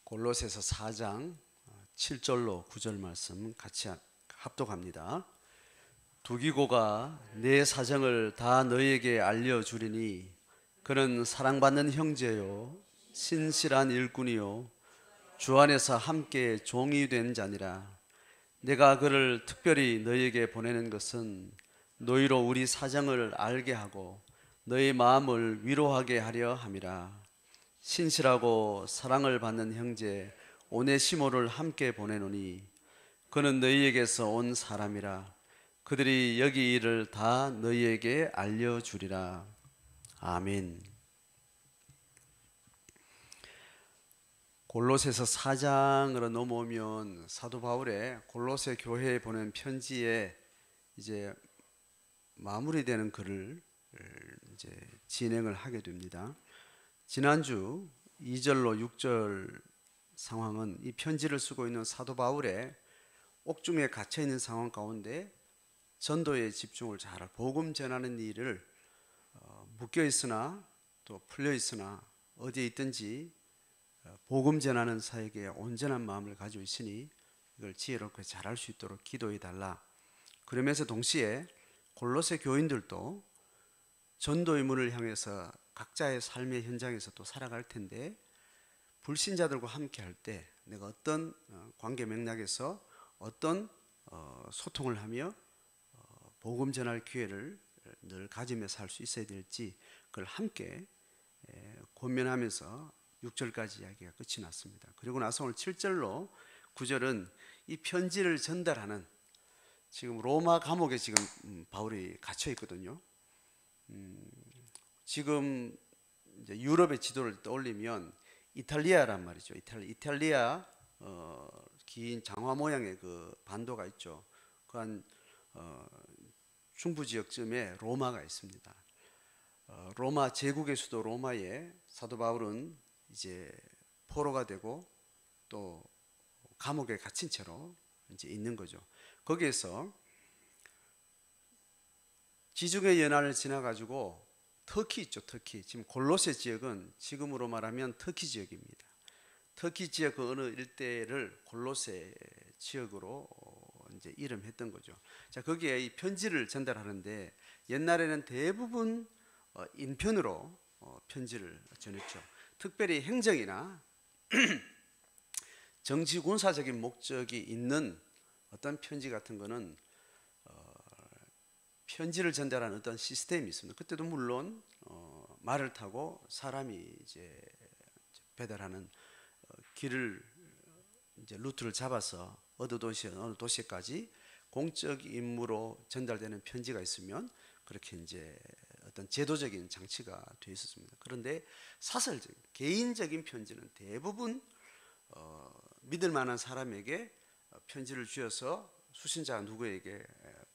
골로새서 4장 7절로 9절 말씀 같이 합독합니다. 두기고가 내 사정을 다 너희에게 알려주리니 그는 사랑받는 형제요 신실한 일꾼이요 주 안에서 함께 종이 된 자니라. 내가 그를 특별히 너희에게 보내는 것은 너희로 우리 사정을 알게 하고 너희 마음을 위로하게 하려 함이라. 신실하고 사랑을 받는 형제 오네시모를 함께 보내노니 그는 너희에게서 온 사람이라. 그들이 여기 일을 다 너희에게 알려주리라. 아멘. 골로새서 4장으로 넘어오면 사도 바울의 골로새 교회에 보낸 편지에 이제 마무리되는 글을 이제 진행을 하게 됩니다. 지난주 2절로 6절 상황은 이 편지를 쓰고 있는 사도 바울의 옥중에 갇혀 있는 상황 가운데 전도에 집중을 잘할 복음 전하는 일을 묶여 있으나 또 풀려 있으나 어디에 있든지 복음 전하는 사역에 온전한 마음을 가지고 있으니 이걸 지혜롭게 잘할 수 있도록 기도해 달라. 그러면서 동시에 골로새 교인들도 전도 의무를 향해서 각자의 삶의 현장에서 또 살아갈 텐데 불신자들과 함께 할 때 내가 어떤 관계 맥락에서 어떤 소통을 하며 복음 전할 기회를 늘 가지면서 할 수 있어야 될지 그걸 함께 고민하면서 6절까지 이야기가 끝이 났습니다. 그리고 나서 오늘 7절로 9절은 이 편지를 전달하는 지금 로마 감옥에 지금 바울이 갇혀 있거든요. 지금 이제 유럽의 지도를 떠올리면 이탈리아란 말이죠. 이탈리아 긴 장화 모양의 그 반도가 있죠. 그 한 중부 지역쯤에 로마가 있습니다. 로마 제국의 수도 로마에 사도 바울은 이제 포로가 되고 또 감옥에 갇힌 채로 이제 있는 거죠. 거기에서 지중해 연안을 지나 가지고 터키 있죠. 터키. 지금 골로새 지역은 지금으로 말하면 터키 지역입니다. 터키 지역 그 어느 일대를 골로새 지역으로 이제 이름했던 거죠. 자, 거기에 이 편지를 전달하는데 옛날에는 대부분 인편으로 편지를 전했죠. 특별히 행정이나 정치 군사적인 목적이 있는 어떤 편지 같은 거는 편지를 전달하는 어떤 시스템이 있습니다. 그때도 물론 말을 타고 사람이 이제 배달하는 길을 이제 루트를 잡아서 어느 도시까지 공적 임무로 전달되는 편지가 있으면 그렇게 이제 어떤 제도적인 장치가 되어 있었습니다. 그런데 사설적인 개인적인 편지는 대부분 믿을 만한 사람에게 편지를 주어서 수신자 누구에게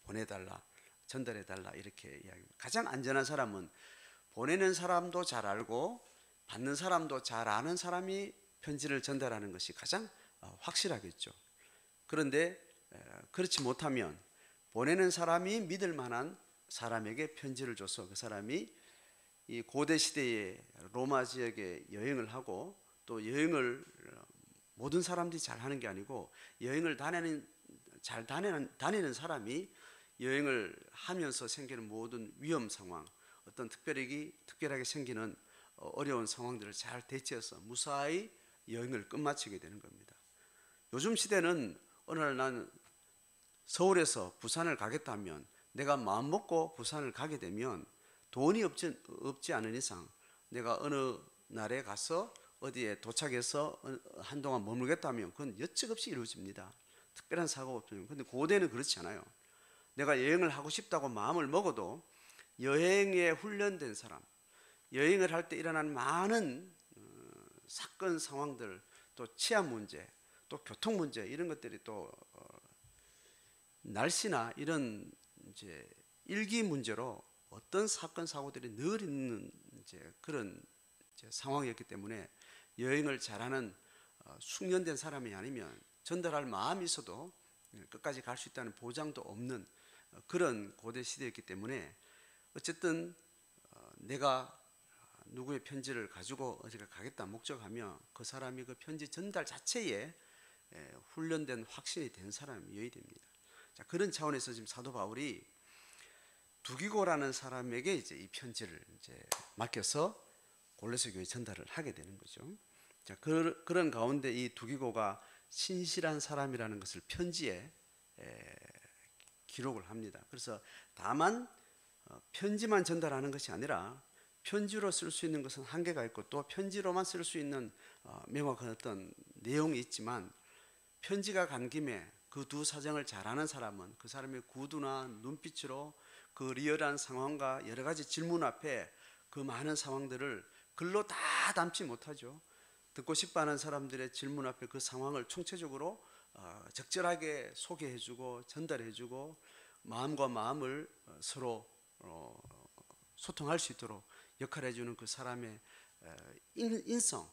보내달라, 전달해달라 이렇게 이야기합니다. 가장 안전한 사람은 보내는 사람도 잘 알고 받는 사람도 잘 아는 사람이 편지를 전달하는 것이 가장 확실하겠죠. 그런데 그렇지 못하면 보내는 사람이 믿을 만한 사람에게 편지를 줘서 그 사람이 이 고대 시대의 로마 지역에 여행을 하고 또 여행을 모든 사람들이 잘 하는 게 아니고 여행을 잘 다니는 사람이 여행을 하면서 생기는 모든 위험 상황, 어떤 특별하게 생기는 어려운 상황들을 잘 대처해서 무사히 여행을 끝마치게 되는 겁니다. 요즘 시대는 어느 날 난 서울에서 부산을 가겠다면 내가 마음먹고 부산을 가게 되면 돈이 없지 않은 이상 내가 어느 날에 가서 어디에 도착해서 한동안 머물겠다면 그건 여측없이 이루어집니다. 특별한 사고가 없으면. 그런데 고대는 그렇지 않아요. 내가 여행을 하고 싶다고 마음을 먹어도 여행에 훈련된 사람, 여행을 할 때 일어난 많은 사건 상황들, 또 치안 문제, 또 교통 문제 이런 것들이 또 날씨나 이런 이제 일기 문제로 어떤 사건 사고들이 늘 있는 이제 그런 이제 상황이었기 때문에 여행을 잘하는 숙련된 사람이 아니면 전달할 마음이 있어도 끝까지 갈 수 있다는 보장도 없는 그런 고대 시대였기 때문에 어쨌든 내가 누구의 편지를 가지고 어디가 가겠다 목적하며 그 사람이 그 편지 전달 자체에 훈련된 확신이 된 사람이어야 됩니다. 자, 그런 차원에서 지금 사도 바울이 두기고라는 사람에게 이제 이 편지를 이제 맡겨서 골로새 교회 전달을 하게 되는 거죠. 자, 그런 가운데 이 두기고가 신실한 사람이라는 것을 편지에 기록을 합니다. 그래서 다만 편지만 전달하는 것이 아니라 편지로 쓸 수 있는 것은 한계가 있고 또 편지로만 쓸 수 있는 명확한 어떤 내용이 있지만 편지가 간 김에 그 두 사정을 잘 아는 사람은 그 사람의 구두나 눈빛으로 그 리얼한 상황과 여러 가지 질문 앞에 그 많은 상황들을 글로 다 담지 못하죠. 듣고 싶어 하는 사람들의 질문 앞에 그 상황을 총체적으로 적절하게 소개해주고 전달해주고 마음과 마음을 서로 소통할 수 있도록 역할해주는 그 사람의 인성,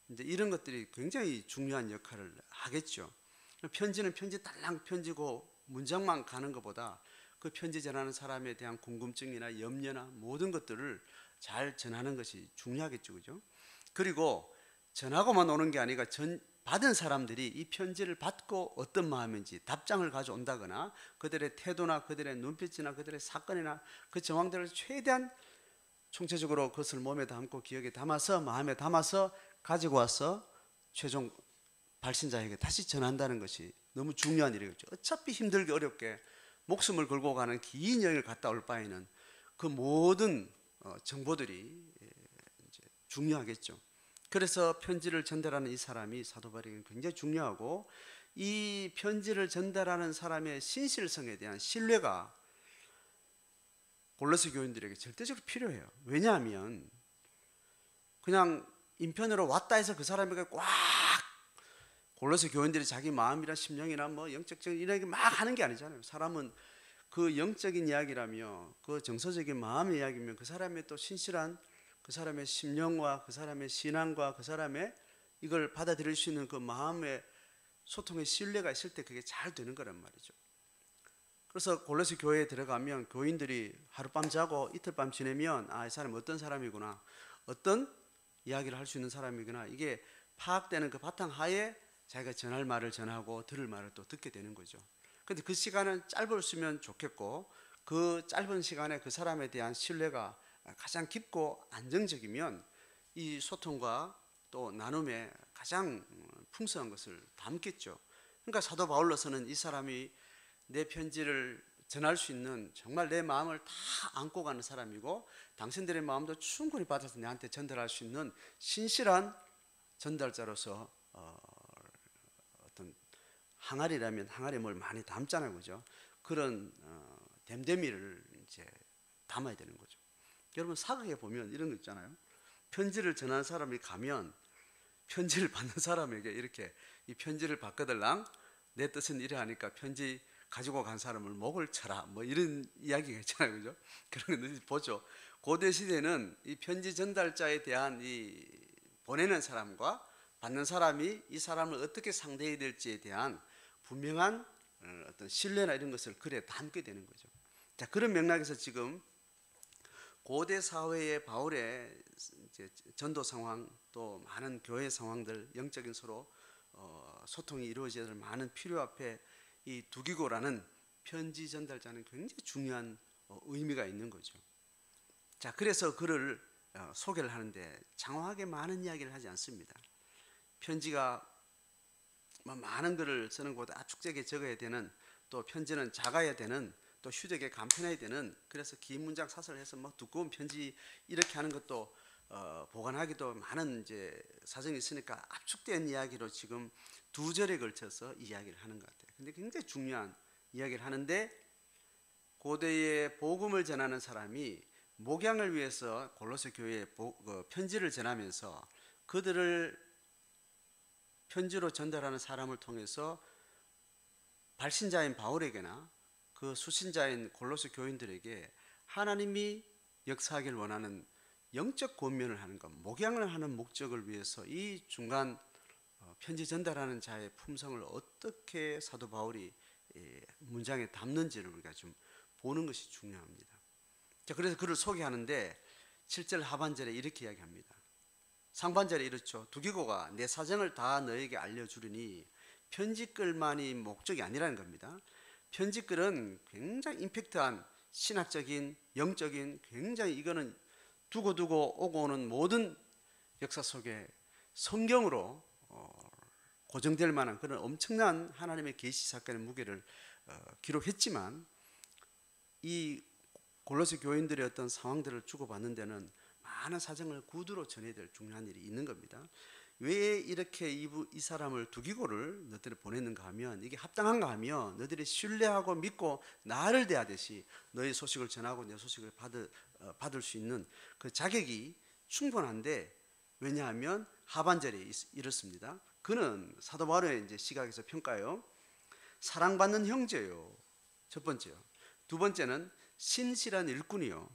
이제 이런 것들이 굉장히 중요한 역할을 하겠죠. 편지는 편지 딸랑 편지고 문장만 가는 것보다 그 편지 전하는 사람에 대한 궁금증이나 염려나 모든 것들을 잘 전하는 것이 중요하겠죠, 그죠? 그리고 전하고만 오는 게 아니라 받은 사람들이 이 편지를 받고 어떤 마음인지 답장을 가져온다거나 그들의 태도나 그들의 눈빛이나 그들의 사건이나 그 정황들을 최대한 총체적으로 그것을 몸에 담고 기억에 담아서 마음에 담아서 가지고 와서 최종 발신자에게 다시 전한다는 것이 너무 중요한 일이겠죠. 어차피 힘들게 어렵게 목숨을 걸고 가는 긴 여행을 갔다 올 바에는 그 모든 정보들이 이제 중요하겠죠. 그래서 편지를 전달하는 이 사람이 사도 바울에게는 굉장히 중요하고 이 편지를 전달하는 사람의 신실성에 대한 신뢰가 골로새 교인들에게 절대적으로 필요해요. 왜냐하면 그냥 인편으로 왔다 해서 그 사람에게 꽉 골로새 교인들이 자기 마음이나 심령이나 뭐 영적인 이야기 막 하는 게 아니잖아요. 사람은 그 영적인 이야기라며 그 정서적인 마음의 이야기면 그 사람의 또 신실한 그 사람의 심령과 그 사람의 신앙과 그 사람의 이걸 받아들일 수 있는 그 마음의 소통의 신뢰가 있을 때 그게 잘 되는 거란 말이죠. 그래서 골로새 교회에 들어가면 교인들이 하룻밤 자고 이틀밤 지내면 이 사람이 어떤 사람이구나, 어떤 이야기를 할 수 있는 사람이구나, 이게 파악되는 그 바탕하에 자기가 전할 말을 전하고 들을 말을 또 듣게 되는 거죠. 그런데 그 시간은 짧았으면 좋겠고 그 짧은 시간에 그 사람에 대한 신뢰가 가장 깊고 안정적이면 이 소통과 또 나눔에 가장 풍성한 것을 담겠죠. 그러니까 사도 바울로서는 이 사람이 내 편지를 전할 수 있는 정말 내 마음을 다 안고 가는 사람이고 당신들의 마음도 충분히 받아서 내한테 전달할 수 있는 신실한 전달자로서 어떤 항아리라면 항아리에 뭘 많이 담잖아요, 그죠? 그런 댐댐이를 이제 담아야 되는 거죠. 여러분 사극에 보면 이런 거 있잖아요. 편지를 전하는 사람이 가면 편지를 받는 사람에게 이렇게 이 편지를 받거들랑 내 뜻은 이래 하니까 편지 가지고 간 사람을 목을 쳐라 뭐 이런 이야기가 있잖아요, 그죠? 그런 거 보죠. 고대 시대는 이 편지 전달자에 대한 이 보내는 사람과 받는 사람이 이 사람을 어떻게 상대해야 될지에 대한 분명한 어떤 신뢰나 이런 것을 글에 담게 되는 거죠. 자, 그런 맥락에서 지금 고대 사회의 바울의 이제 전도 상황 또 많은 교회 상황들 영적인 서로 소통이 이루어져야 될 많은 필요 앞에 이 두기고라는 편지 전달자는 굉장히 중요한 의미가 있는 거죠. 자, 그래서 그를 소개를 하는데 장황하게 많은 이야기를 하지 않습니다. 편지가 많은 글을 쓰는 것보다 압축되게 적어야 되는, 또 편지는 작아야 되는, 또 휴대기에 간편해야 되는, 그래서 긴 문장 사설해서 막 두꺼운 편지 이렇게 하는 것도 보관하기도 많은 이제 사정이 있으니까 압축된 이야기로 지금 2절에 걸쳐서 이야기를 하는 것 같아요. 근데 굉장히 중요한 이야기를 하는데 고대의 복음을 전하는 사람이 목양을 위해서 골로새 교회에 편지를 전하면서 그들을 편지로 전달하는 사람을 통해서 발신자인 바울에게나 그 수신자인 골로새 교인들에게 하나님이 역사하길 원하는 영적 권면을 하는 것, 목양을 하는 목적을 위해서 이 중간 편지 전달하는 자의 품성을 어떻게 사도 바울이 문장에 담는지를 우리가 좀 보는 것이 중요합니다. 자, 그래서 그를 소개하는데 7절 하반절에 이렇게 이야기합니다. 상반절에 이렇죠. 두기고가 내 사정을 다 너에게 알려주리니 편지글만이 목적이 아니라는 겁니다. 편지글은 굉장히 임팩트한 신학적인 영적인 굉장히 이거는 두고두고 오고 오는 모든 역사 속에 성경으로 고정될 만한 그런 엄청난 하나님의 계시 사건의 무게를 기록했지만 이 골로새 교인들의 어떤 상황들을 주고받는 데는 많은 사정을 구두로 전해야 될 중요한 일이 있는 겁니다. 왜 이렇게 이 사람을 두기고를 너희들이 보냈는가 하면 이게 합당한가 하면 너희들이 신뢰하고 믿고 나를 대하듯이 너희 소식을 전하고 내 소식을 받을 수 있는 그 자격이 충분한데 왜냐하면 하반절에 이렇습니다. 그는 사도 바울의 이제 시각에서 평가요. 사랑받는 형제요. 첫 번째요. 두 번째는 신실한 일꾼이요.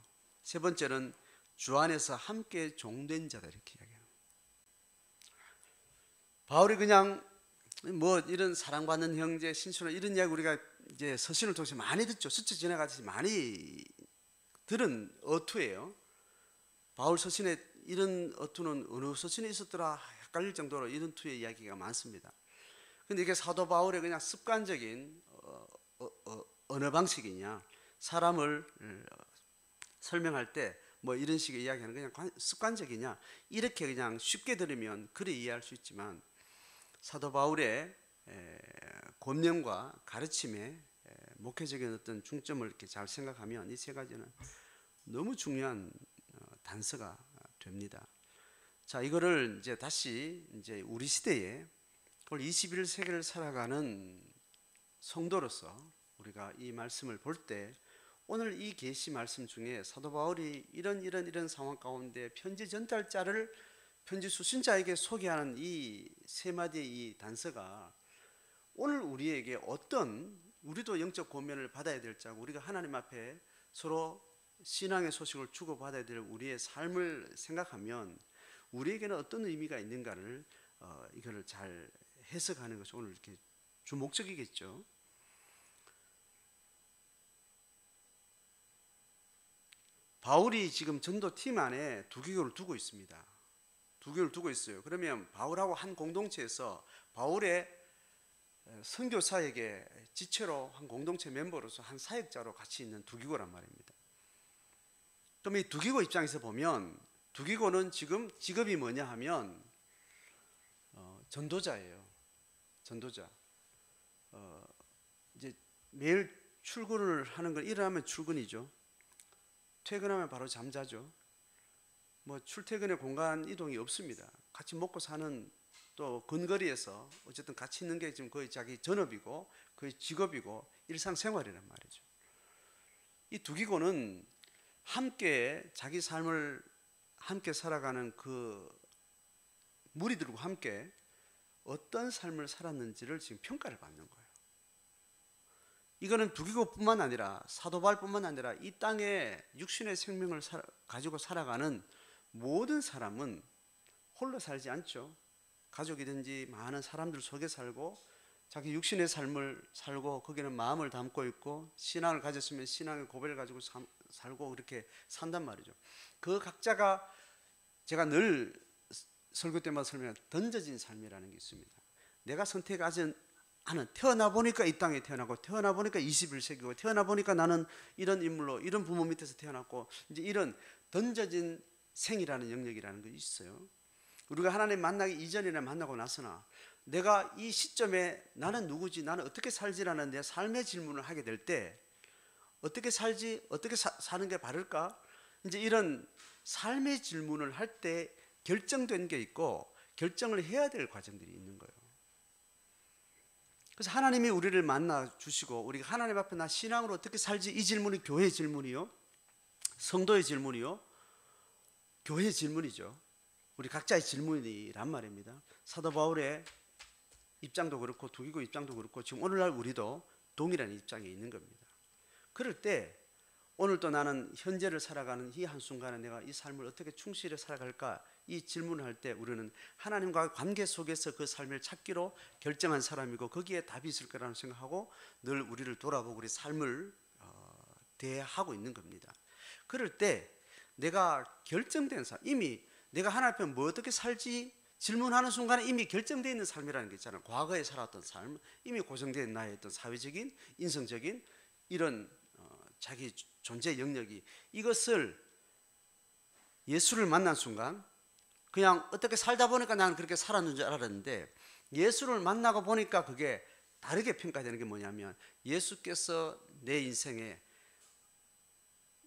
세 번째는 주 안에서 함께 종된 자다 이렇게 이야기해요. 바울이 그냥 뭐 이런 사랑받는 형제, 신실한 이런 이야기 우리가 이제 서신을 통해서 많이 듣죠. 스쳐 지나가듯이 많이 들은 어투예요. 바울 서신에 이런 어투는 어느 서신에 있었더라 헷갈릴 정도로 이런 투의 이야기가 많습니다. 근데 이게 사도 바울의 그냥 습관적인 언어 방식이냐 사람을 설명할 때 뭐 이런 식의 이야기하는 그냥 습관적이냐 이렇게 그냥 쉽게 들으면 그래 이해할 수 있지만 사도 바울의 권면과 가르침의 목회적인 어떤 중점을 이렇게 잘 생각하면 이 세 가지는 너무 중요한 단서가 됩니다. 자, 이거를 이제 다시 이제 우리 시대에 오늘 21세기를 살아가는 성도로서 우리가 이 말씀을 볼 때 오늘 이 계시 말씀 중에 사도 바울이 이런 상황 가운데 편지 전달자를 편지 수신자에게 소개하는 이 세 마디의 이 단서가 오늘 우리에게 어떤 우리도 영적 권면을 받아야 될 자고 우리가 하나님 앞에 서로 신앙의 소식을 주고받아야 될 우리의 삶을 생각하면 우리에게는 어떤 의미가 있는가를 이거를 잘 해석하는 것이 오늘 이렇게 주 목적이겠죠. 바울이 지금 전도팀 안에 두기교를 두고 있습니다. 두교를 두고 있어요. 그러면 바울하고 한 공동체에서 바울의 선교사에게 지체로 한 공동체 멤버로서 한 사역자로 같이 있는 두기고란 말입니다. 그럼 이 두기고 입장에서 보면 두기고는 지금 직업이 뭐냐 하면 전도자예요. 전도자. 이제 매일 출근을 하는 건 일어나면 출근이죠. 퇴근하면 바로 잠자죠. 뭐 출퇴근의 공간 이동이 없습니다. 같이 먹고 사는 또 근거리에서 어쨌든 같이 있는 게 지금 거의 자기 전업이고 거의 직업이고 일상생활이란 말이죠. 이 두기고는 함께 자기 삶을 함께 살아가는 그 무리들과 함께 어떤 삶을 살았는지를 지금 평가를 받는 거예요. 이거는 두기고뿐만 아니라 사도 바울뿐만 아니라 이 땅에 육신의 생명을 가지고 살아가는 모든 사람은 홀로 살지 않죠. 가족이든지 많은 사람들 속에 살고 자기 육신의 삶을 살고 거기는 마음을 담고 있고 신앙을 가졌으면 신앙의 고백을 가지고 살고 그렇게 산단 말이죠. 그 각자가 제가 늘 설교 때마다 설명한 던져진 삶이라는 게 있습니다. 내가 선택하지 않은 태어나 보니까 이 땅에 태어나고 태어나 보니까 21세기고 태어나 보니까 나는 이런 인물로 이런 부모 밑에서 태어났고 이제 이런 던져진 생이라는 영역이라는 것이 있어요. 우리가 하나님 만나기 이전이나 만나고 나서나 내가 이 시점에 나는 누구지 나는 어떻게 살지라는 내 삶의 질문을 하게 될 때 어떻게 살지 어떻게 사는 게 바를까 이제 이런 삶의 질문을 할 때 결정된 게 있고 결정을 해야 될 과정들이 있는 거예요. 그래서 하나님이 우리를 만나 주시고 우리가 하나님 앞에 나 신앙으로 어떻게 살지 이 질문이 교회의 질문이요 성도의 질문이요 교회의 질문이죠. 우리 각자의 질문이란 말입니다. 사도 바울의 입장도 그렇고 두기고 입장도 그렇고 지금 오늘날 우리도 동일한 입장에 있는 겁니다. 그럴 때 오늘도 나는 현재를 살아가는 이 한순간에 내가 이 삶을 어떻게 충실히 살아갈까 이 질문을 할 때 우리는 하나님과 관계 속에서 그 삶을 찾기로 결정한 사람이고 거기에 답이 있을 거라는 생각하고 늘 우리를 돌아보고 우리 삶을 대하고 있는 겁니다. 그럴 때 내가 결정된 삶, 이미 내가 하나님 앞에 뭐 어떻게 살지 질문하는 순간에 이미 결정되어 있는 삶이라는 게 있잖아요. 과거에 살았던 삶, 이미 고정된 나의 어떤 사회적인, 인성적인 이런 자기 존재 영역이, 이것을 예수를 만난 순간 그냥 어떻게 살다 보니까 나는 그렇게 살았는 줄 알았는데, 예수를 만나고 보니까 그게 다르게 평가되는 게 뭐냐면, 예수께서 내 인생에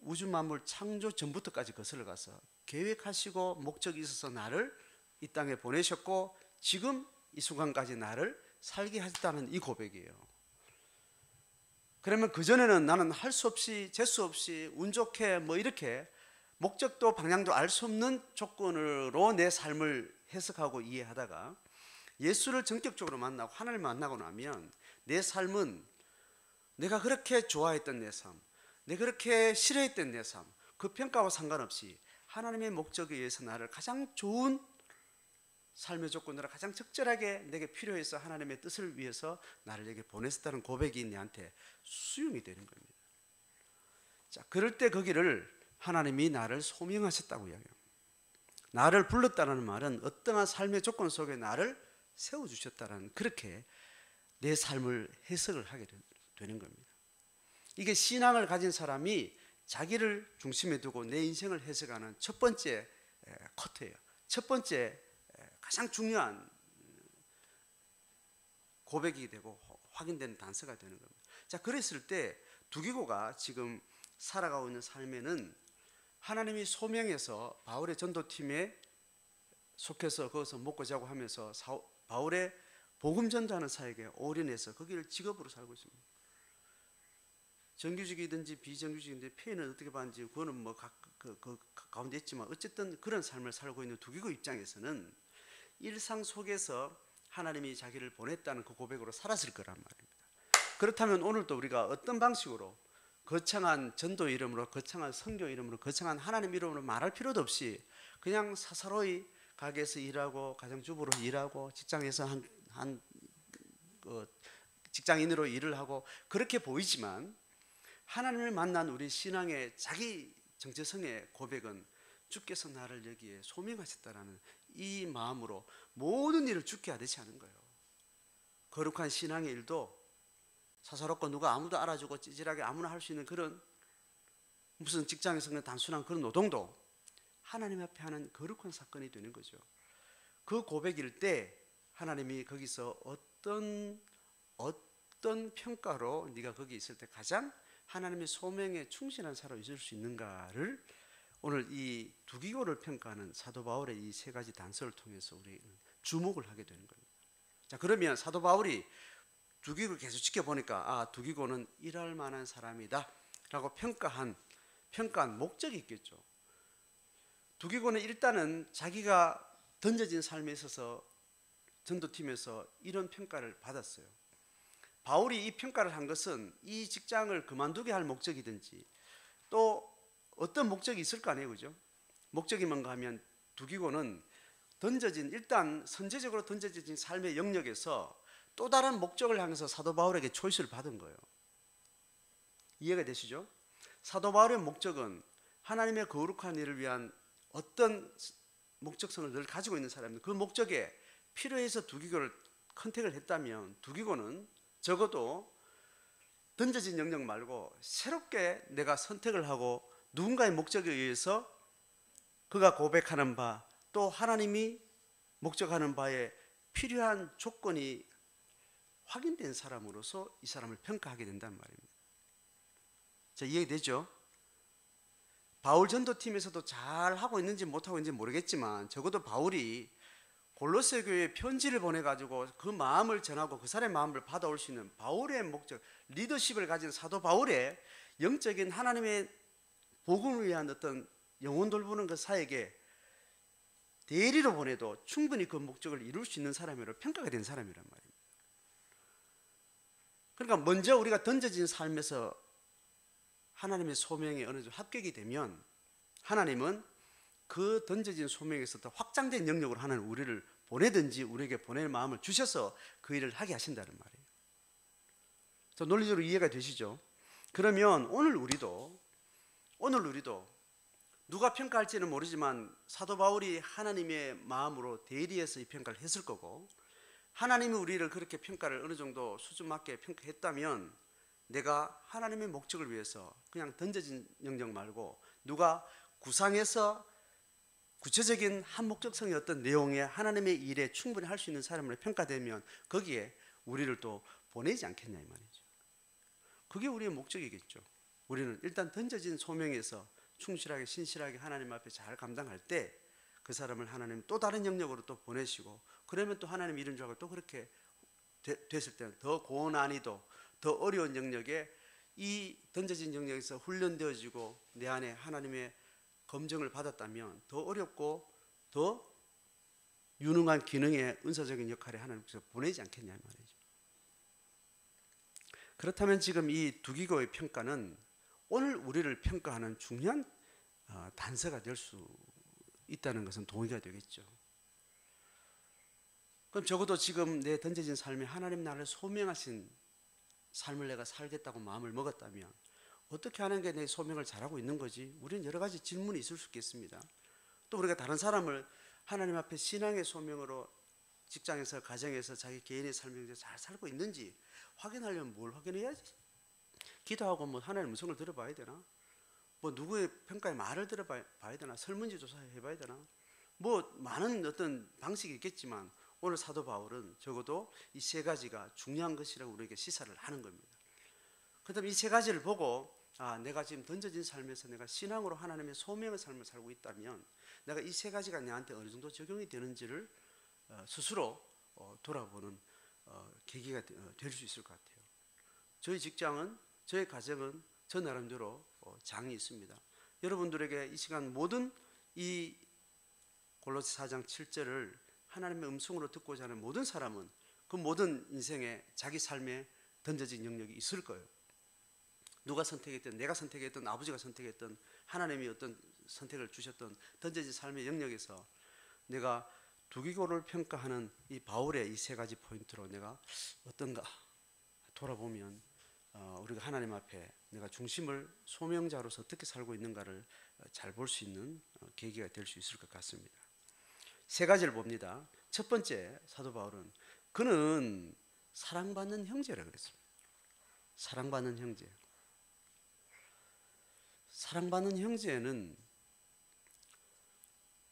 우주 만물 창조 전부터까지 거슬러 가서 계획하시고 목적이 있어서 나를 이 땅에 보내셨고 지금 이 순간까지 나를 살게 하셨다는 이 고백이에요. 그러면 그전에는 나는 할 수 없이 재수 없이 운 좋게 뭐 이렇게 목적도 방향도 알 수 없는 조건으로 내 삶을 해석하고 이해하다가, 예수를 전격적으로 만나고 하나님을 만나고 나면 내 삶은 내가 그렇게 좋아했던 내 삶, 내가 그렇게 싫어했던 내 삶, 그 평가와 상관없이 하나님의 목적에 의해서 나를 가장 좋은 삶의 조건으로 가장 적절하게 내게 필요해서 하나님의 뜻을 위해서 나를 내게 보냈다는 고백이 내한테 수용이 되는 겁니다. 자, 그럴 때 거기를 하나님이 나를 소명하셨다고 이야기해요. 나를 불렀다는 말은 어떠한 삶의 조건 속에 나를 세워주셨다는, 그렇게 내 삶을 해석을 하게 되는 겁니다. 이게 신앙을 가진 사람이 자기를 중심에 두고 내 인생을 해석하는 첫 번째 커트예요. 첫 번째 가장 중요한 고백이 되고 확인되는 단서가 되는 겁니다. 자, 그랬을 때 두기고가 지금 살아가고 있는 삶에는 하나님이 소명해서 바울의 전도팀에 속해서 거기서 먹고 자고 하면서 바울의 복음 전도하는 사역에 올인해서 거기를 직업으로 살고 있습니다. 정규직이든지 비정규직인데 표현은 어떻게 봤는지 그거는 뭐 그 가운데 있지만, 어쨌든 그런 삶을 살고 있는 두기고 입장에서는 일상 속에서 하나님이 자기를 보냈다는 그 고백으로 살았을 거란 말입니다. 그렇다면 오늘도 우리가 어떤 방식으로 거창한 전도 이름으로, 거창한 선교 이름으로, 거창한 하나님 이름으로 말할 필요도 없이 그냥 사사로이 가게에서 일하고 가정주부로 일하고 직장에서 직장인으로 일을 하고 그렇게 보이지만, 하나님을 만난 우리 신앙의 자기 정체성의 고백은 주께서 나를 여기에 소명하셨다라는 이 마음으로 모든 일을 주께 하듯이 하는 거예요. 거룩한 신앙의 일도 사사롭고 누가 아무도 알아주고 찌질하게 아무나 할 수 있는 그런 무슨 직장에서는 단순한 그런 노동도 하나님 앞에 하는 거룩한 사건이 되는 거죠. 그 고백일 때 하나님이 거기서 어떤 평가로 네가 거기 있을 때 가장 하나님의 소명에 충실한 사람이 있을 수 있는가를 오늘 이 두기고를 평가하는 사도 바울의 이 세 가지 단서를 통해서 우리는 주목을 하게 되는 겁니다. 자, 그러면 사도 바울이 두기고를 계속 지켜보니까 두기고는 일할 만한 사람이다 라고 평가한 목적이 있겠죠. 두기고는 일단은 자기가 던져진 삶에 있어서 전도팀에서 이런 평가를 받았어요. 바울이 이 평가를 한 것은 이 직장을 그만두게 할 목적이든지 또 어떤 목적이 있을 거 아니에요, 그죠? 목적이 뭔가 하면 두기고는 일단 선제적으로 던져진 삶의 영역에서 또 다른 목적을 향해서 사도 바울에게 초이스를 받은 거예요. 이해가 되시죠? 사도 바울의 목적은 하나님의 거룩한 일을 위한 어떤 목적성을 늘 가지고 있는 사람인데, 그 목적에 필요해서 두기고를 컨택을 했다면 두기고는 적어도 던져진 영역 말고 새롭게 내가 선택을 하고 누군가의 목적에 의해서 그가 고백하는 바, 또 하나님이 목적하는 바에 필요한 조건이 확인된 사람으로서 이 사람을 평가하게 된단 말입니다. 자, 이해되죠? 바울 전도팀에서도 잘 하고 있는지 못하고 있는지 모르겠지만, 적어도 바울이 골로새 교회에 편지를 보내가지고 그 마음을 전하고 그 사람의 마음을 받아올 수 있는 바울의 목적, 리더십을 가진 사도 바울의 영적인 하나님의 복음을 위한 어떤 영혼 돌보는 그 사역에 대리로 보내도 충분히 그 목적을 이룰 수 있는 사람으로 평가가 된 사람이란 말입니다. 그러니까 먼저 우리가 던져진 삶에서 하나님의 소명에 어느 정도 합격이 되면 하나님은 그 던져진 소명에서 더 확장된 영역으로 하나님 우리를 보내든지 우리에게 보낼 마음을 주셔서 그 일을 하게 하신다는 말이에요. 저 논리적으로 이해가 되시죠? 그러면 오늘 우리도 누가 평가할지는 모르지만 사도 바울이 하나님의 마음으로 대리해서 이 평가를 했을 거고, 하나님이 우리를 그렇게 평가를 어느 정도 수준 맞게 평가했다면 내가 하나님의 목적을 위해서 그냥 던져진 영역 말고 누가 구상해서 구체적인 한 목적성의 어떤 내용의 하나님의 일에 충분히 할 수 있는 사람으로 평가되면 거기에 우리를 또 보내지 않겠냐 이 말이죠. 그게 우리의 목적이겠죠. 우리는 일단 던져진 소명에서 충실하게 신실하게 하나님 앞에 잘 감당할 때 그 사람을 하나님 또 다른 영역으로 또 보내시고, 그러면 또 하나님 이런 줄 알고 또 그렇게 됐을 때는 더 고난이도 더 어려운 영역에 이 던져진 영역에서 훈련되어지고 내 안에 하나님의 검증을 받았다면 더 어렵고 더 유능한 기능의 은사적인 역할에 하나님께서 보내지 않겠냐 말이죠. 그렇다면 지금 이 두기고의 평가는 오늘 우리를 평가하는 중요한 단서가 될 수 있다는 것은 동의가 되겠죠. 그럼 적어도 지금 내 던져진 삶에 하나님 나를 소명하신 삶을 내가 살겠다고 마음을 먹었다면 어떻게 하는 게 내 소명을 잘하고 있는 거지? 우리는 여러 가지 질문이 있을 수 있겠습니다. 또 우리가 다른 사람을 하나님 앞에 신앙의 소명으로 직장에서 가정에서 자기 개인의 삶을 잘 살고 있는지 확인하려면 뭘 확인해야지? 기도하고 뭐 하나님의 음성을 들어봐야 되나? 뭐 누구의 평가에 말을 들어봐야 되나? 설문지 조사해봐야 되나? 뭐 많은 어떤 방식이 있겠지만 오늘 사도 바울은 적어도 이 세 가지가 중요한 것이라고 우리에게 시사를 하는 겁니다. 그다음에 이 세 가지를 보고 내가 지금 던져진 삶에서 내가 신앙으로 하나님의 소명의 삶을 살고 있다면 내가 이 세 가지가 내한테 어느 정도 적용이 되는지를 스스로 돌아보는 계기가 될 수 있을 것 같아요. 저희 직장은, 저희 가정은 저 나름대로 장이 있습니다. 여러분들에게 이 시간 모든 이 골로새 4장 7절을 하나님의 음성으로 듣고자 하는 모든 사람은 그 모든 인생에 자기 삶에 던져진 영역이 있을 거예요. 누가 선택했든 내가 선택했든 아버지가 선택했든 하나님이 어떤 선택을 주셨던 던져진 삶의 영역에서 내가 두기고를 평가하는 이 바울의 이 세 가지 포인트로 내가 어떤가 돌아보면 우리가 하나님 앞에 내가 중심을 소명자로서 어떻게 살고 있는가를 잘 볼 수 있는 계기가 될 수 있을 것 같습니다. 세 가지를 봅니다. 첫 번째, 사도 바울은 그는 사랑받는 형제라 그랬습니다. 사랑받는 형제. 사랑받는 형제는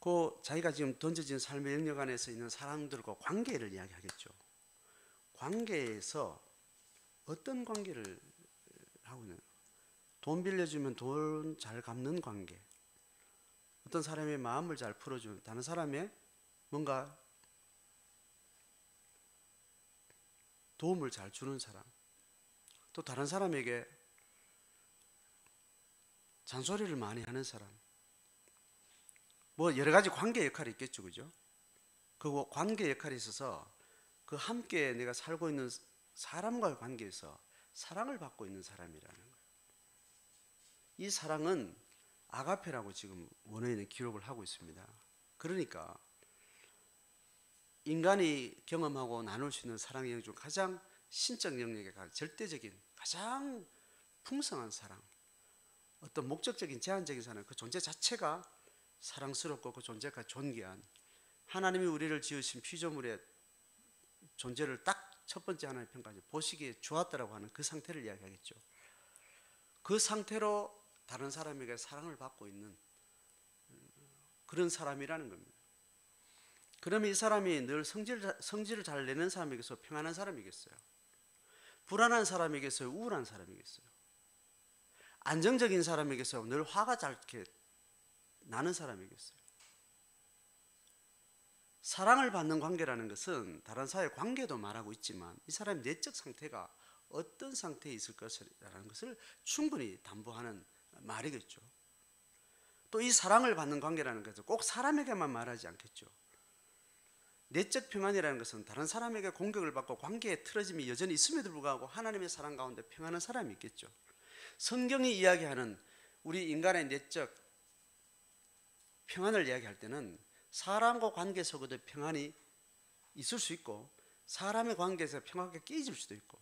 그 자기가 지금 던져진 삶의 영역 안에서 있는 사람들과 관계를 이야기하겠죠. 관계에서 어떤 관계를 하고 있는, 돈 빌려주면 돈 잘 갚는 관계, 어떤 사람의 마음을 잘 풀어주는, 다른 사람의 뭔가 도움을 잘 주는 사람, 또 다른 사람에게 잔소리를 많이 하는 사람, 뭐 여러 가지 관계 역할이 있겠죠, 그죠? 그 관계 역할이 있어서 그 함께 내가 살고 있는 사람과의 관계에서 사랑을 받고 있는 사람이라는 거예요. 이 사랑은 아가페라고 지금 원어에는 기록을 하고 있습니다. 그러니까 인간이 경험하고 나눌 수 있는 사랑의 영역 중 가장 신적 영역에 가장 절대적인 가장 풍성한 사랑, 어떤 목적적인 제한적인 사랑, 그 존재 자체가 사랑스럽고 그 존재가 존귀한, 하나님이 우리를 지으신 피조물의 존재를 딱 첫 번째 하나님 평가하죠. 보시기에 좋았다라고 하는 그 상태를 이야기하겠죠. 그 상태로 다른 사람에게 사랑을 받고 있는 그런 사람이라는 겁니다. 그러면 이 사람이 늘 성질을 잘 내는 사람이겠어요? 평안한 사람이겠어요? 불안한 사람이겠어요? 우울한 사람이겠어요? 안정적인 사람이겠어요? 늘 화가 잘 이렇게 나는 사람이겠어요? 사랑을 받는 관계라는 것은 다른 사회 관계도 말하고 있지만 이 사람의 내적 상태가 어떤 상태에 있을 것이라는 것을 충분히 담보하는 말이겠죠. 또 이 사랑을 받는 관계라는 것은 꼭 사람에게만 말하지 않겠죠. 내적 평안이라는 것은 다른 사람에게 공격을 받고 관계의 틀어짐이 여전히 있음에도 불구하고 하나님의 사랑 가운데 평안한 사람이 있겠죠. 성경이 이야기하는 우리 인간의 내적 평안을 이야기할 때는 사람과 관계 속에도 평안이 있을 수 있고 사람의 관계에서 평화가 깨질 수도 있고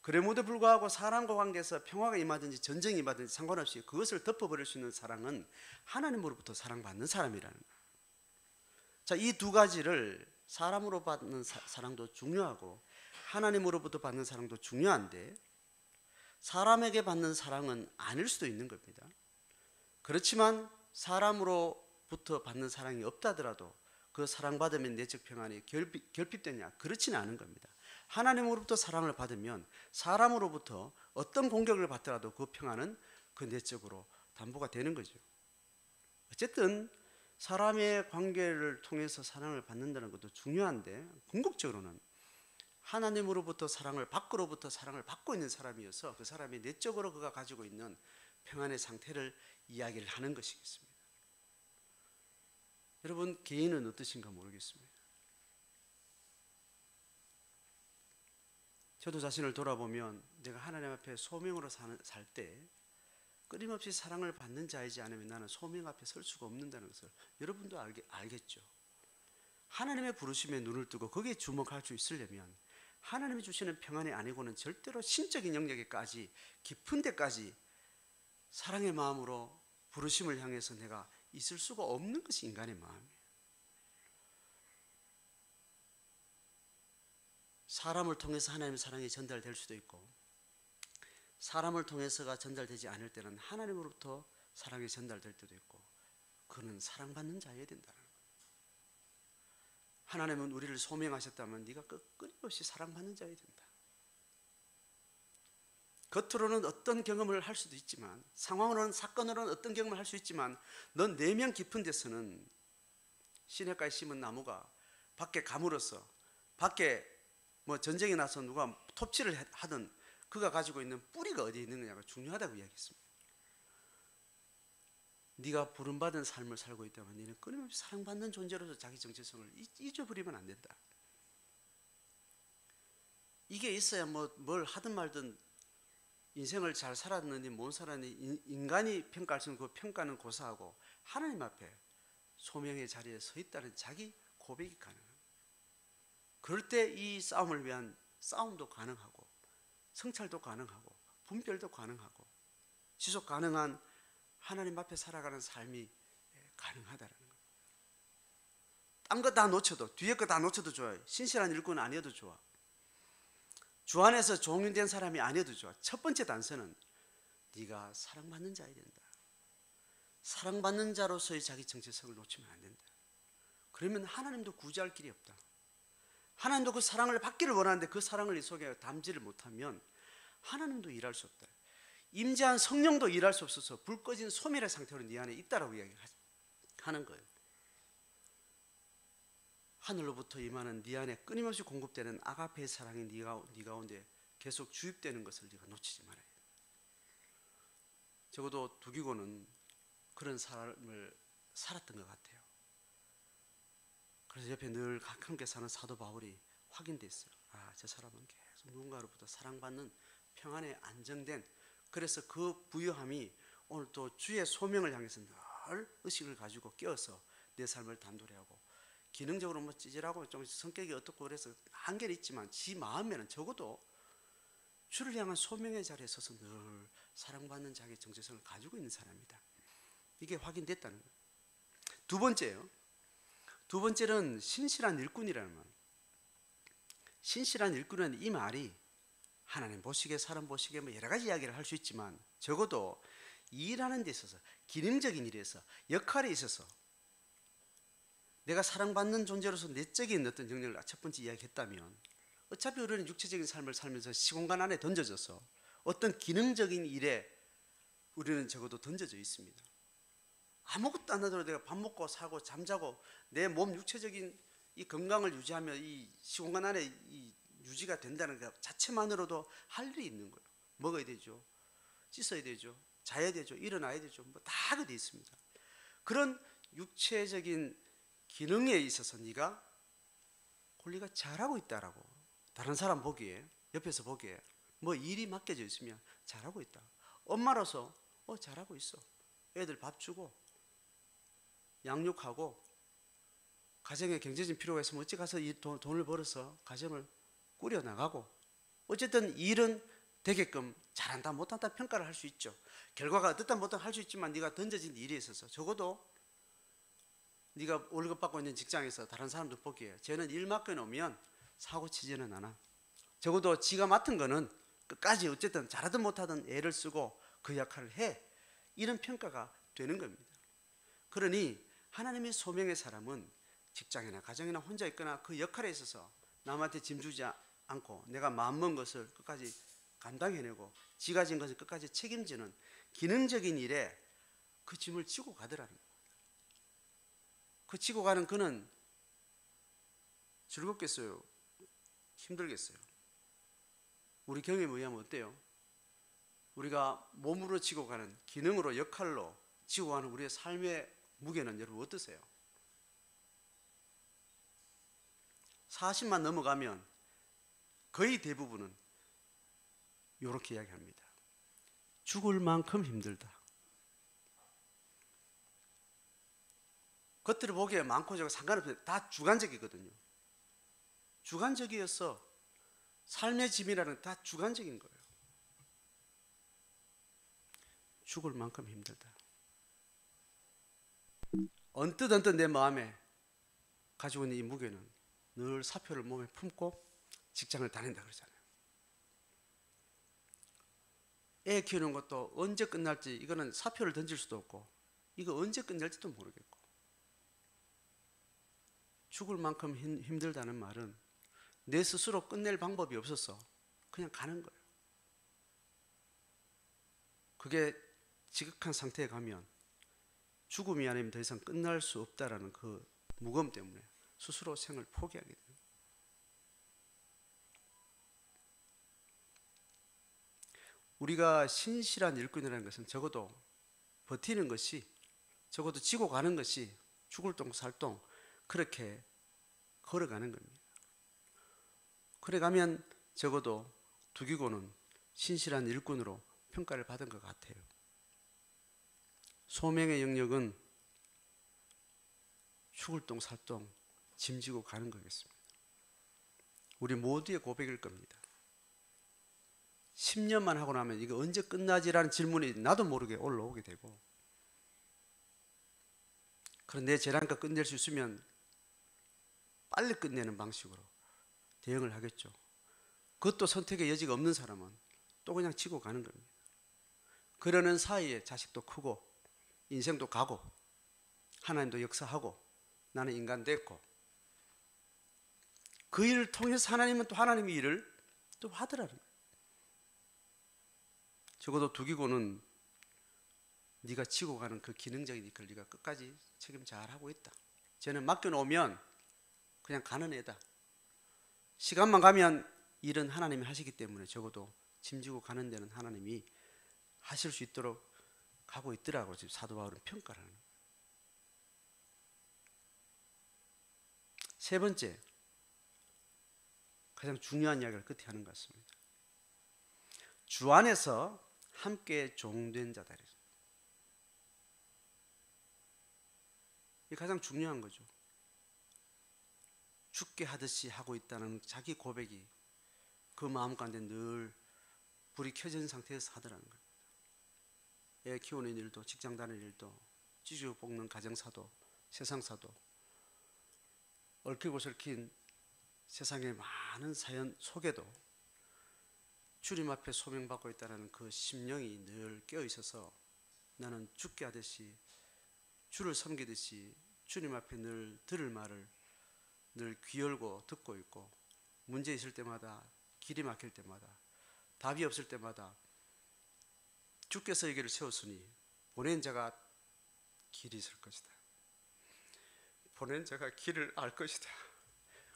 그럼에도 불구하고 사람과 관계에서 평화가 임하든지 전쟁이 임하든지 상관없이 그것을 덮어버릴 수 있는 사랑은 하나님으로부터 사랑받는 사람이라는 거예요. 자, 이 두 가지를 사람으로 받는 사랑도 중요하고 하나님으로부터 받는 사랑도 중요한데 사람에게 받는 사랑은 아닐 수도 있는 겁니다. 그렇지만 사람으로부터 받는 사랑이 없다더라도 그 사랑받으면 내적 평안이 결핍되냐? 그렇지는 않은 겁니다. 하나님으로부터 사랑을 받으면 사람으로부터 어떤 공격을 받더라도 그 평안은 그 내적으로 담보가 되는 거죠. 어쨌든 사람의 관계를 통해서 사랑을 받는다는 것도 중요한데 궁극적으로는 하나님으로부터 사랑을 밖으로부터 사랑을 받고 있는 사람이어서 그 사람이 내적으로 그가 가지고 있는 평안의 상태를 이야기를 하는 것이겠습니다. 여러분 개인은 어떠신가 모르겠습니다. 저도 자신을 돌아보면 내가 하나님 앞에 소명으로 살 때 끊임없이 사랑을 받는 자이지 않으면 나는 소명 앞에 설 수가 없는다는 것을 여러분도 알겠죠. 하나님의 부르심에 눈을 뜨고 거기에 주목할 수 있으려면 하나님이 주시는 평안이 아니고는 절대로 신적인 영역에까지 깊은 데까지 사랑의 마음으로 부르심을 향해서 내가 있을 수가 없는 것이 인간의 마음이에요. 사람을 통해서 하나님의 사랑이 전달될 수도 있고 사람을 통해서가 전달되지 않을 때는 하나님으로부터 사랑이 전달될 때도 있고 그는 사랑받는 자여야 된다는 거예요. 하나님은 우리를 소명하셨다면 네가 끊임없이 사랑받는 자여야 된다. 겉으로는 어떤 경험을 할 수도 있지만 상황으로는 사건으로는 어떤 경험을 할 수 있지만 넌 내면 깊은 데서는 시냇가에 심은 나무가 밖에 가물어서 밖에 뭐 전쟁이 나서 누가 톱질을 하든 그가 가지고 있는 뿌리가 어디에 있는 거냐가 중요하다고 이야기했습니다. 네가 부름받은 삶을 살고 있다면 너는 끊임없이 사랑받는 존재로서 자기 정체성을 잊어버리면 안 된다. 이게 있어야 뭐 뭘 하든 말든 인생을 잘 살았느니 못 살았느니 인간이 평가할 수 있는 그 평가는 고사하고 하나님 앞에 소명의 자리에 서 있다는 자기 고백이 가능합니다. 그럴 때 이 싸움을 위한 싸움도 가능하고 성찰도 가능하고 분별도 가능하고 지속 가능한 하나님 앞에 살아가는 삶이 가능하다는 거예요. 딴 거 다 놓쳐도 뒤에 거 다 놓쳐도 좋아요. 신실한 일꾼은 아니어도 좋아. 주 안에서 종인된 사람이 아니어도 좋아. 첫 번째 단서는 네가 사랑받는 자여야 된다. 사랑받는 자로서의 자기 정체성을 놓치면 안 된다. 그러면 하나님도 구제할 길이 없다. 하나님도 그 사랑을 받기를 원하는데 그 사랑을 이 속에 담지를 못하면 하나님도 일할 수 없다. 임재한 성령도 일할 수 없어서 불 꺼진 소멸의 상태로 네 안에 있다라고 이야기하는 거예요. 하늘로부터 임하는 네 안에 끊임없이 공급되는 아가페의 사랑이 네 가운데 계속 주입되는 것을 네가 놓치지 말아야 돼. 적어도 두기고는 그런 삶을 살았던 것 같아요. 그래서 옆에 늘 함께 사는 사도 바울이 확인됐어요. 아, 저 사람은 계속 누군가로부터 사랑받는 평안에 안정된, 그래서 그 부유함이 오늘 또 주의 소명을 향해서 늘 의식을 가지고 깨어서 내 삶을 단도리 하고 기능적으로 뭐 찌질하고 좀 성격이 어떻고 그래서 한계는 있지만 지 마음에는 적어도 주를 향한 소명의 자리에 서서 늘 사랑받는 자기의 정체성을 가지고 있는 사람이다. 이게 확인됐다는 거예요. 두 번째는 신실한 일꾼이라는 말. 신실한 일꾼은 이 말이 하나님 보시기에 사람 보시기에 뭐 여러 가지 이야기를 할 수 있지만 적어도 일하는 데 있어서 기능적인 일에서 역할에 있어서 내가 사랑받는 존재로서 내적인 어떤 영역을 첫 번째 이야기했다면 어차피 우리는 육체적인 삶을 살면서 시공간 안에 던져져서 어떤 기능적인 일에 우리는 적어도 던져져 있습니다. 아무것도 안 하더라도 내가 밥 먹고 사고 잠자고 내 몸 육체적인 이 건강을 유지하며 이 시공간 안에 이 유지가 된다는 것 자체만으로도 할 일이 있는 거예요. 먹어야 되죠. 씻어야 되죠. 자야 되죠. 일어나야 되죠. 뭐 다 그게 있습니다. 그런 육체적인 기능에 있어서 네가 권리가 잘하고 있다라고 다른 사람 보기에 옆에서 보기에 뭐 일이 맡겨져 있으면 잘하고 있다. 엄마로서 잘하고 있어. 애들 밥 주고 양육하고 가정에 경제적인 필요가 있으면 어찌 가서 이 돈을 벌어서 가정을 꾸려나가고 어쨌든 일은 되게끔 잘한다 못한다 평가를 할 수 있죠. 결과가 어떻다 못하다 할 수 있지만 네가 던져진 일에 있어서 적어도 네가 월급 받고 있는 직장에서 다른 사람들 보기에 쟤는 일 맡겨놓으면 사고 치지는 않아. 적어도 지가 맡은 거는 끝까지 어쨌든 잘하든 못하든 애를 쓰고 그 역할을 해. 이런 평가가 되는 겁니다. 그러니 하나님의 소명의 사람은 직장이나 가정이나 혼자 있거나 그 역할에 있어서 남한테 짐주지 않고 내가 마음먹은 것을 끝까지 감당해내고 지가 진 것을 끝까지 책임지는 기능적인 일에 그 짐을 지고 가더라는 거예요. 그 지고 가는 그는 즐겁겠어요? 힘들겠어요? 우리 경험에 의하면 어때요? 우리가 몸으로 지고 가는 기능으로 역할로 지고 가는 우리의 삶의 무게는 여러분 어떠세요? 40만 넘어가면 거의 대부분은 이렇게 이야기합니다. 죽을 만큼 힘들다. 겉으로 보기에 많고 적고 상관없어요. 다 주관적이거든요. 주관적이어서 삶의 짐이라는 다 주관적인 거예요. 죽을 만큼 힘들다. 언뜻 내 마음에 가지고 있는 이 무게는 늘 사표를 몸에 품고 직장을 다닌다 그러잖아요. 애 키우는 것도 언제 끝날지 이거는 사표를 던질 수도 없고 이거 언제 끝날지도 모르겠고 죽을 만큼 힘들다는 말은 내 스스로 끝낼 방법이 없어서 그냥 가는 거예요. 그게 지극한 상태에 가면 죽음이 아니면 더 이상 끝날 수 없다라는 그 무거움 때문에 스스로 생을 포기하게 돼요. 우리가 신실한 일꾼이라는 것은 적어도 버티는 것이 적어도 지고 가는 것이 죽을 똥 살 똥 그렇게 걸어가는 겁니다. 그래 가면 적어도 두기고는 신실한 일꾼으로 평가를 받은 것 같아요. 소명의 영역은 죽을 똥 살 똥 짐지고 가는 거겠습니다. 우리 모두의 고백일 겁니다. 10년만 하고 나면 이거 언제 끝나지라는 질문이 나도 모르게 올라오게 되고 그런 내 재량과 끝낼 수 있으면 빨리 끝내는 방식으로 대응을 하겠죠. 그것도 선택의 여지가 없는 사람은 또 그냥 지고 가는 겁니다. 그러는 사이에 자식도 크고 인생도 가고 하나님도 역사하고 나는 인간 됐고 그 일을 통해서 하나님은 또 하나님의 일을 또 하더라는 거예요. 적어도 두기고는 네가 지고 가는 그 기능적인 일을 네가 끝까지 책임 잘 하고 있다. 쟤는 맡겨놓으면 그냥 가는 애다. 시간만 가면 일은 하나님이 하시기 때문에 적어도 짐지고 가는 데는 하나님이 하실 수 있도록 가고 있더라고 지금 사도 바울은 평가를 하는 거예요. 세 번째, 가장 중요한 이야기를 끝에 하는 것 같습니다. 주 안에서 함께 종된 자다. 이게 가장 중요한 거죠. 죽게 하듯이 하고 있다는 자기 고백이 그 마음 가운데 늘 불이 켜진 상태에서 하더라는 거예요. 애 키우는 일도 직장 다니는 일도 찌죽 볶는 가정사도 세상사도 얽히고 설킨 세상의 많은 사연 속에도 주님 앞에 소명받고 있다는 그 심령이 늘 깨어있어서 나는 죽게 하듯이 주를 섬기듯이 주님 앞에 늘 들을 말을 늘 귀 열고 듣고 있고 문제 있을 때마다 길이 막힐 때마다 답이 없을 때마다 주께서 이 길을 세웠으니 보낸 자가 길이 있을 것이다. 보낸 자가 길을 알 것이다.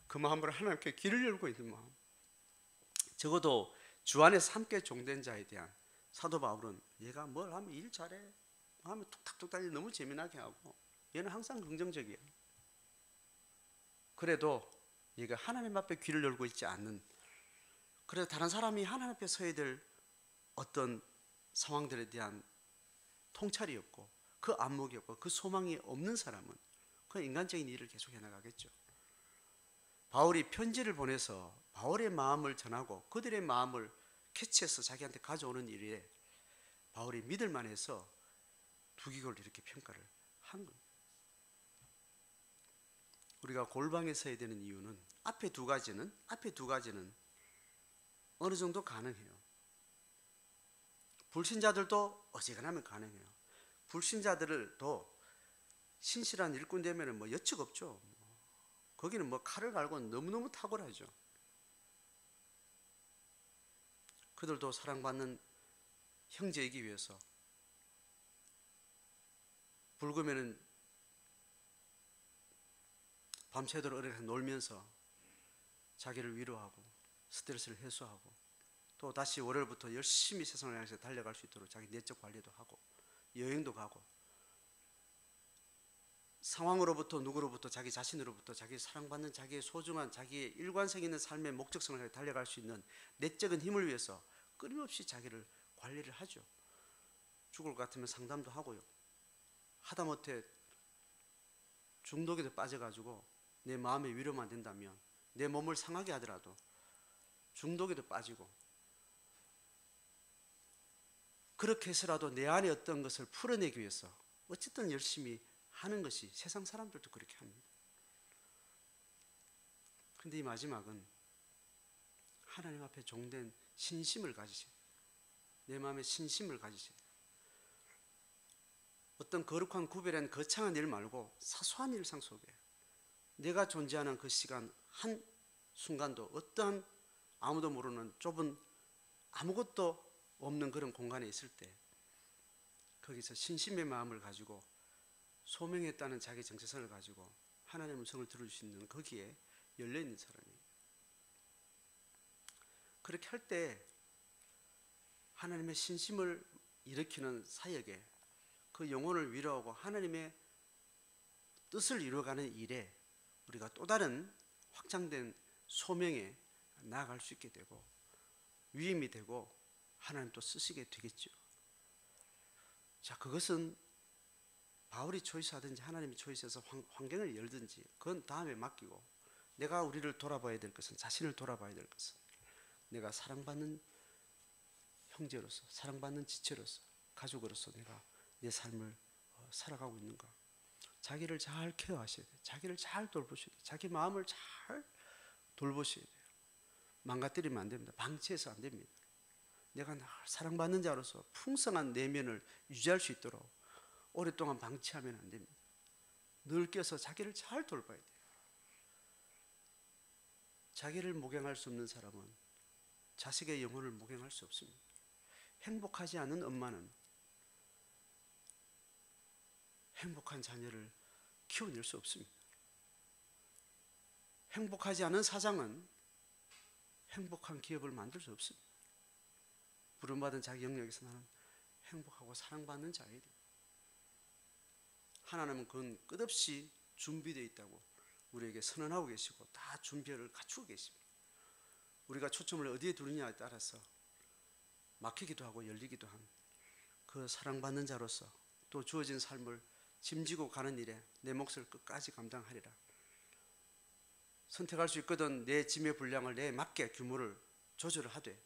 그 마음으로 하나님께 길을 열고 있는 마음. 적어도 주 안에서 함께 종된 자에 대한 사도 바울은 얘가 뭘 하면 일 잘해 하면 툭탁툭탁 너무 재미나게 하고 얘는 항상 긍정적이에요. 그래도 얘가 하나님 앞에 귀를 열고 있지 않는 그래서 다른 사람이 하나님 앞에 서야 될 어떤 상황들에 대한 통찰이 없고 그 안목이 없고 그 소망이 없는 사람은 그 인간적인 일을 계속 해나가겠죠. 바울이 편지를 보내서 바울의 마음을 전하고 그들의 마음을 캐치해서 자기한테 가져오는 일에 바울이 믿을만해서 두기고를 이렇게 평가를 한 겁니다. 우리가 골방에 서야 되는 이유는 앞에 두 가지는 어느 정도 가능해요. 불신자들도 어지간하면 가능해요. 불신자들도 신실한 일꾼 되면 뭐 여측 없죠. 거기는 뭐 칼을 갈고 너무너무 탁월하죠. 그들도 사랑받는 형제이기 위해서 불금에는 밤새도록 이렇게 놀면서 자기를 위로하고 스트레스를 해소하고 또 다시 월요일부터 열심히 세상을 향해서 달려갈 수 있도록 자기 내적 관리도 하고 여행도 가고 상황으로부터 누구로부터 자기 자신으로부터 자기 사랑받는 자기의 소중한 자기의 일관성 있는 삶의 목적성을 향해 달려갈 수 있는 내적인 힘을 위해서 끊임없이 자기를 관리를 하죠. 죽을 것 같으면 상담도 하고요. 하다못해 중독에도 빠져가지고 내 마음의 위로만 된다면 내 몸을 상하게 하더라도 중독에도 빠지고 그렇게 해서라도 내 안에 어떤 것을 풀어내기 위해서 어쨌든 열심히 하는 것이 세상 사람들도 그렇게 합니다. 근데 이 마지막은 하나님 앞에 종된 신심을 가지세요. 내 마음에 신심을 가지세요. 어떤 거룩한 구별한 거창한 일 말고 사소한 일상 속에 내가 존재하는 그 시간 한 순간도 어떠한 아무도 모르는 좁은 아무것도 없는 그런 공간에 있을 때 거기서 신심의 마음을 가지고 소명했다는 자기 정체성을 가지고 하나님의 음성을 들을 수 있는 거기에 열려있는 사람이에요. 그렇게 할 때 하나님의 신심을 일으키는 사역에 그 영혼을 위로하고 하나님의 뜻을 이루어가는 일에 우리가 또 다른 확장된 소명에 나아갈 수 있게 되고 위임이 되고 하나님 또 쓰시게 되겠죠. 자, 그것은 바울이 초이스하든지 하나님이 초이스해서 환경을 열든지 그건 다음에 맡기고 내가 우리를 돌아봐야 될 것은 자신을 돌아봐야 될 것은 내가 사랑받는 형제로서 사랑받는 지체로서 가족으로서 내가 내 삶을 살아가고 있는가. 자기를 잘 케어하셔야 돼요. 자기를 잘 돌보셔야 돼요. 자기 마음을 잘 돌보셔야 돼요. 망가뜨리면 안 됩니다. 방치해서 안 됩니다. 내가 늘 사랑받는 자로서 풍성한 내면을 유지할 수 있도록 오랫동안 방치하면 안 됩니다. 늘 껴서 자기를 잘 돌봐야 돼요. 자기를 목양할 수 없는 사람은 자식의 영혼을 목양할 수 없습니다. 행복하지 않은 엄마는 행복한 자녀를 키워낼 수 없습니다. 행복하지 않은 사장은 행복한 기업을 만들 수 없습니다. 부름받은 자기 영역에서 나는 행복하고 사랑받는 자여야 돼요. 하나님은 그건 끝없이 준비되어 있다고 우리에게 선언하고 계시고 다 준비를 갖추고 계십니다. 우리가 초점을 어디에 두느냐에 따라서 막히기도 하고 열리기도 한 그 사랑받는 자로서 또 주어진 삶을 짐지고 가는 일에 내 몫을 끝까지 감당하리라. 선택할 수 있거든 내 짐의 분량을 내 맞게 규모를 조절을 하되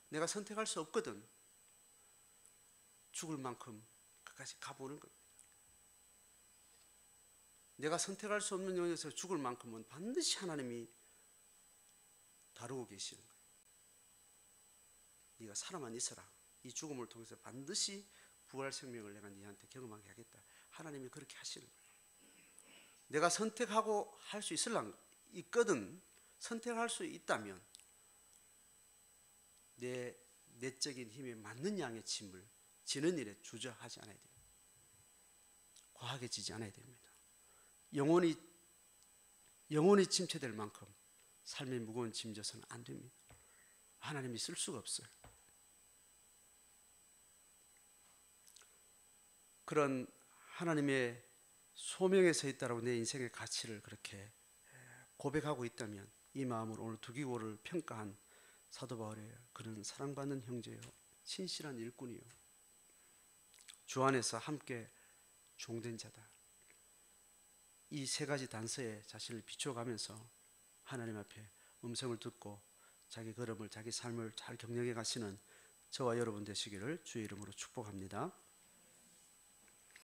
내가 선택할 수 없거든 죽을 만큼 끝까지 가보는 겁니다. 내가 선택할 수 없는 영역에서 죽을 만큼은 반드시 하나님이 다루고 계시는 거예요. 네가 살아만 있어라. 이 죽음을 통해서 반드시 부활 생명을 내가 네한테 경험하게 하겠다. 하나님이 그렇게 하시는 거예요. 내가 선택하고 할 수 있거든 선택할 수 있다면 내 내적인 힘에 맞는 양의 짐을 지는 일에 주저하지 않아야 됩니다. 과하게 지지 않아야 됩니다. 영혼이 침체될 만큼 삶의 무거운 짐 져서는 안 됩니다. 하나님이 쓸 수가 없어요. 그런 하나님의 소명에 서 있다라고 내 인생의 가치를 그렇게 고백하고 있다면 이 마음으로 오늘 두기고를 평가한 사도 바울의 그런 사랑받는 형제요 신실한 일꾼이요 주 안에서 함께 종된 자다. 이 세 가지 단서에 자신을 비춰가면서 하나님 앞에 음성을 듣고 자기 걸음을 자기 삶을 잘 경영해 가시는 저와 여러분 되시기를 주의 이름으로 축복합니다.